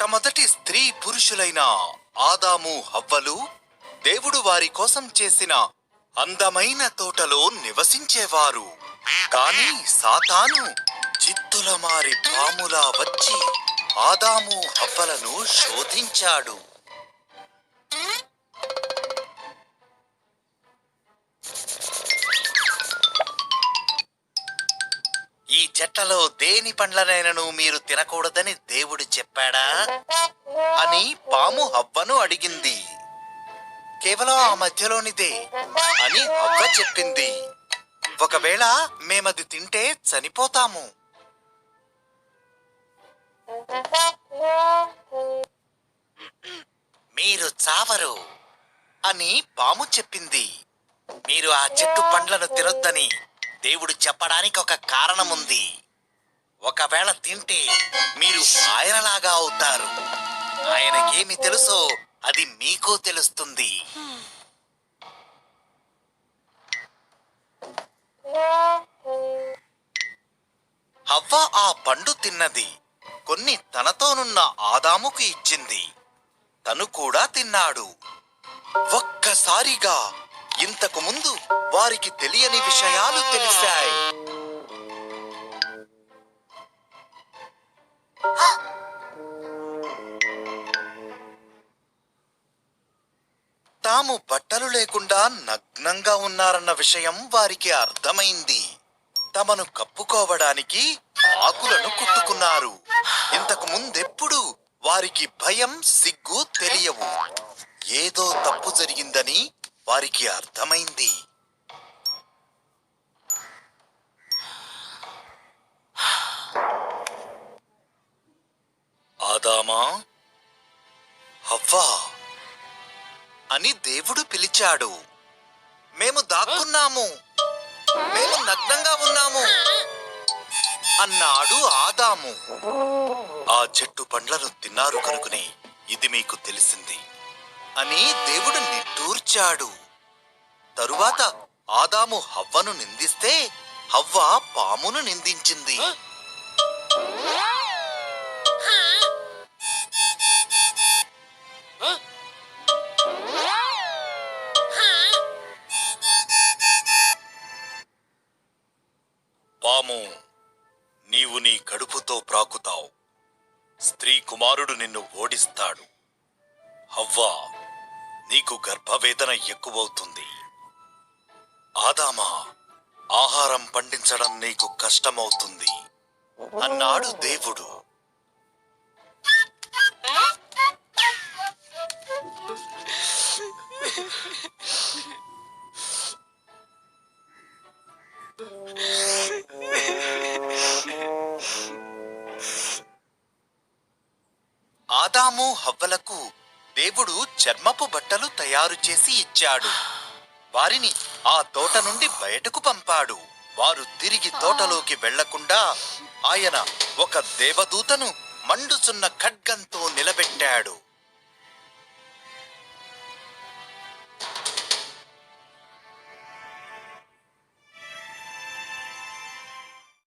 మొట్టమొదటి స్త్రీ పురుషులైన ఆదాము హవ్వలు దేవుడు వారి కోసం చేసిన అందమైన తోటలో నివసించేవారు. కాని సాతాను జిత్తుల మారి పాములా వచ్చి ఆదాము హవ్వలను శోధించాడు. ఈ చెట్లలో దేని పండ్లనైనను మీరు తినకూడదని దేవుడు చెప్పాడా అని పాము హవ్వను అడిగింది. కేవలం ఆ మధ్యలోనిదే అని హవ్వ చెప్పింది. ఒకవేళ మేమది తింటే చనిపోతాము. మీరు చావరు అని పాము చెప్పింది. మీరు ఆ చెట్టు పండ్లను తినొద్దని దేవుడు చెప్పడానికి ఒక కారణముంది. ఒకవేళ తింటే మీరు ఆయనలాగా అవుతారు. ఆయనకేమి తెలుసో అది మీకు తెలుస్తుంది. హవ్వ ఆ పండు తిన్నది. కొన్ని తనతోనున్న ఆదాముకు ఇచ్చింది. తను కూడా తిన్నాడు. ఒక్కసారిగా ఇంతకు ముందు వారికి తెలియని విషయాలు తెలిసాయి. తాము బట్టలు లేకుండా నగ్నంగా ఉన్నారన్న విషయం వారికి అర్థమైంది. తమను కప్పుకోవడానికి ఆకులను కుట్టుకున్నారు. ఇంతకు ముందెప్పుడు వారికి భయం, సిగ్గు తెలియవు. ఏదో తప్పు జరిగిందని వారికి అర్థమైంది. ఆదామా, హవ్వా అని దేవుడు పిలిచాడు. మేము దాక్కున్నాము, మేము నగ్నంగా ఉన్నాము అన్నాడు ఆదాము. ఆ చెట్టు పండ్లను తిన్నారు కనుకనే ఇది మీకు తెలిసింది అని దేవుడు నిట్టూర్చాడు. తరువాత ఆదాము హవ్వను నిందిస్తే హవ్వ పామును నిందించింది. పాము, నీవు నీ కడుపుతో ప్రాకుతావు. స్త్రీ కుమారుడు నిన్ను ఓడిస్తాడు. హవ్వా, నీకు గర్భవేదన ఎక్కువవుతుంది. ఆదామా, ఆహారం పండించడం నీకు కష్టమవుతుంది అన్నాడు దేవుడు. ఆదాము హవ్వలకు దేవుడు చర్మపు బట్టలు తయారు చేసి ఇచ్చాడు. వారిని ఆ తోట నుండి బయటకు పంపాడు. వారు తిరిగి తోటలోకి వెళ్లకుండా ఆయన ఒక దేవదూతను మండుచున్న ఖడ్గంతో నిలబెట్టాడు.